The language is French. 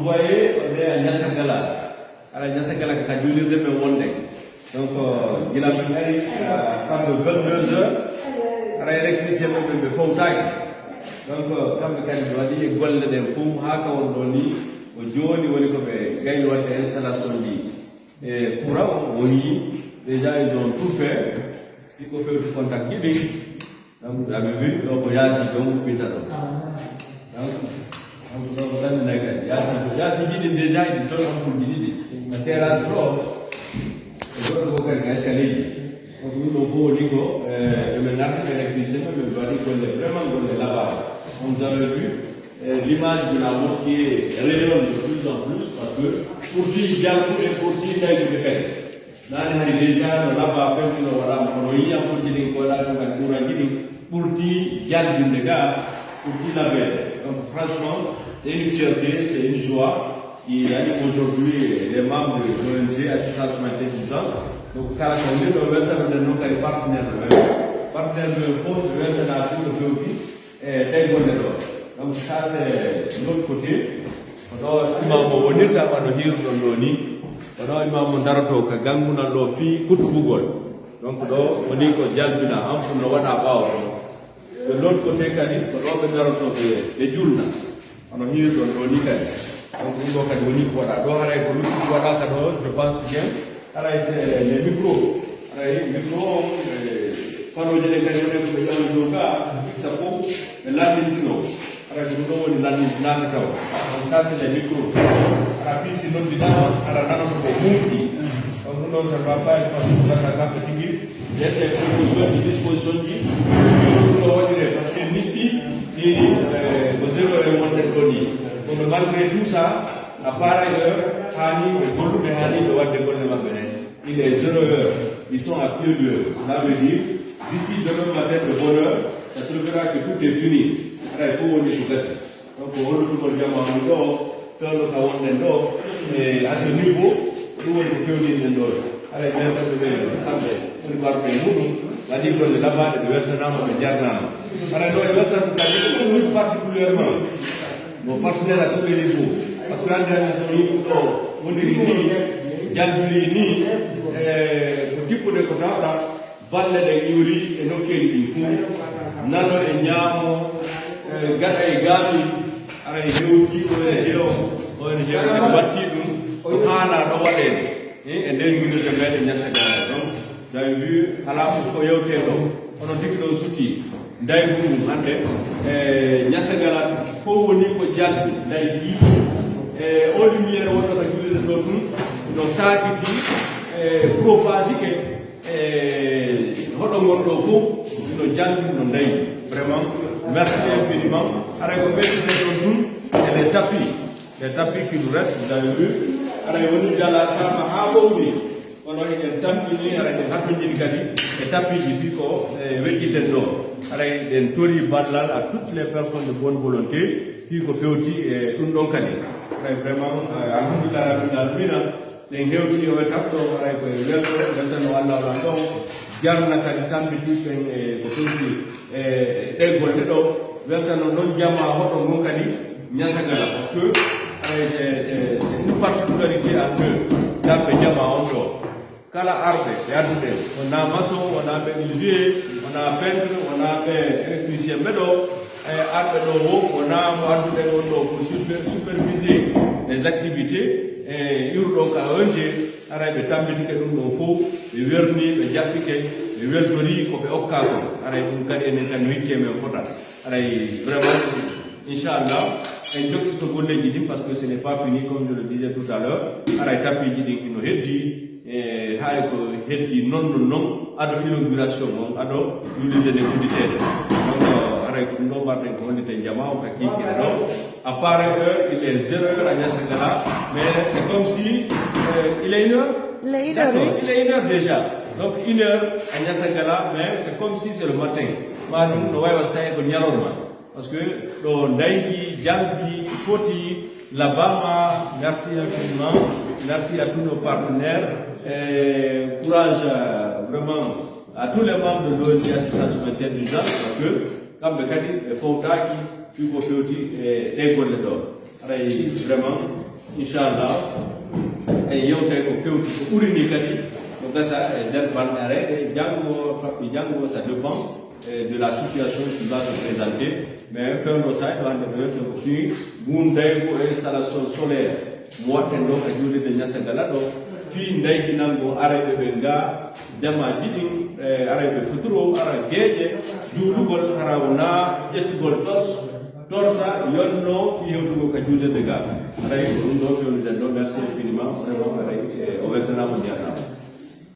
vous voyez, on est à Niassagala. À Niassagala, qui a duré de me monde. Donc, il a mis à part de 22 heures, à l'électricité de Fontaine. Donc, comme le cas doit dire, Gold de Fou, Haka, on donne, au Joni, on est gagne l'installation de courant, oui, déjà ils ont tout fait. Il faut faire du contact guiding. Donc, vous avez vu, le voyage, donc, Pitaro. Donc, déjà, il donne un coup de guiding. La terrasse propre. Donc, nous avons dit que le ménage électricien est vraiment là-bas. Vous avez vu l'image de la mosquée rayonne de plus en plus parce que pour qui il y a pour qui il y a déjà là-bas, pour qui il y a des gars, pour qui la belle. Donc, franchement, c'est une fierté, c'est une joie. Il y a aujourd'hui les membres de l'ONG Assistance Humanitaire. Donc, car on est le nos partenaires de fond de l'international de Théophile et d'Egonero. Donc, ça, c'est l'autre côté. Alors, si on est à Madohir de l'ONI, alors il m'a montré que Ganguna Lofi, Koutbougol. Donc, on dit que Jalbina, en fond, on va avoir. De l'autre côté, Calif, on va avoir les Julna. On a dit que l'ONI. Donc, on va avoir je pense bien. Alors, c'est les micros. Les micros, quand on dit que les ça peut, l'admission. Alors, nous avons donc, ça, c'est les micros. Alors, puis, si nous disons, alors, nous avons des donc, nous ne va pas être facile pour la grande petite. Il y a des dispositions qui nous avons dit, parce que Nipi, c'est au 0 et 1 de malgré tout ça, à part ailleurs, il est 0 heure, ils sont à pied de cela veut dire, d'ici demain matin de bonne heure, ça trouvera que tout est fini. Alors il faut on est donc on retrouve le diamant faire le travail et à ce niveau, nous on peut dire alors il va la livre de là-bas de Vietnam et Jardin. Alors le Vietnam particulièrement nos partenaires à tous les niveaux. Parce que la dernière semaine, on dit que Jalbiri, type de contrat, Valle de Yuri et nos kélis, Nano et Niamo, Gata et Gali, avec Yoti, ONG, Hana, Novalene, et then we use the bed in Yasaga. Donc, vous avez vu, à la fois, on a dit que nos outils. Ndai fu hande nyasagala ko woni ko jalbi ndai di o lumiere wonno ka julde do tun no sakiti propage ke hodo gondo fu no jalbi no ndai vraiment merci infiniment ara ko betti do tun et les tapis qui nous restent vous avez vu ara woni dala sama ha bowni ono en tampini ara de hatto jini kadi et tapis di fiko wejjiten do avec des tours badlal à toutes les personnes de bonne volonté qui ont fait aussi un don kadi vraiment alhamdulillah rabbil alamin les hewti o tapto avec welto no Allah la do jarna kadi tambiti pen ko fewti e golte do welto no don jama hodo gon kadi nyasagala parce que c'est une particularité à deux dambe jama on do kala arde yadude on a maçon on a menuisier on a peintre on a électricien medo arde do on a wadude on pour superviser les activités et yurdo ka onje arabe tambiti ke dum do fo be werni be jappike be weltori ko be okkako aray dum kadi en tan wikke men fota aray vraiment inchallah en jokki to golleji dim parce que ce n'est pas fini comme je le disais tout à l'heure aray tapi jidi no heddi hay ko heddi non ado inauguration on ado yulide de kuditede donc aray ko no barde ko wonite jama o ka kiki do à part il est 0 heure à Niassagala mais c'est comme si il est 1 heure il est 1 heure déjà donc 1 heure à Niassagala mais c'est comme si c'est le matin madum no way wasay ko nyalorma parce que do ndayji jambi foti la Bama merci infiniment merci à tous nos partenaires courage vraiment à tous les membres de l'ONG Assistance Humanitaire d'urgence parce que comme le dit il faut qu'il faut faire des goles d'or vraiment inshallah e yewte ko fewti ko ɓurini kadi no gasa e nder bandare e janggo fakki janggo ça dépend de la situation qui va se présenter mais fewno sa ɗo hande ko yewte ko fi gundaygo e installation solaire mo waɗɗen ɗo ka juulide ñasagala ɗo fi ndaykinango araɓe ɓe nga dema jiɗin araɓe futuro ara gueƴe juulugol hara wona ƴettugol torsa yonno fi hewtugo ka juulede ga aray ko ɗum ɗo fewnuɗen ɗo merci infiniment vraiment aray o weltanama jarnama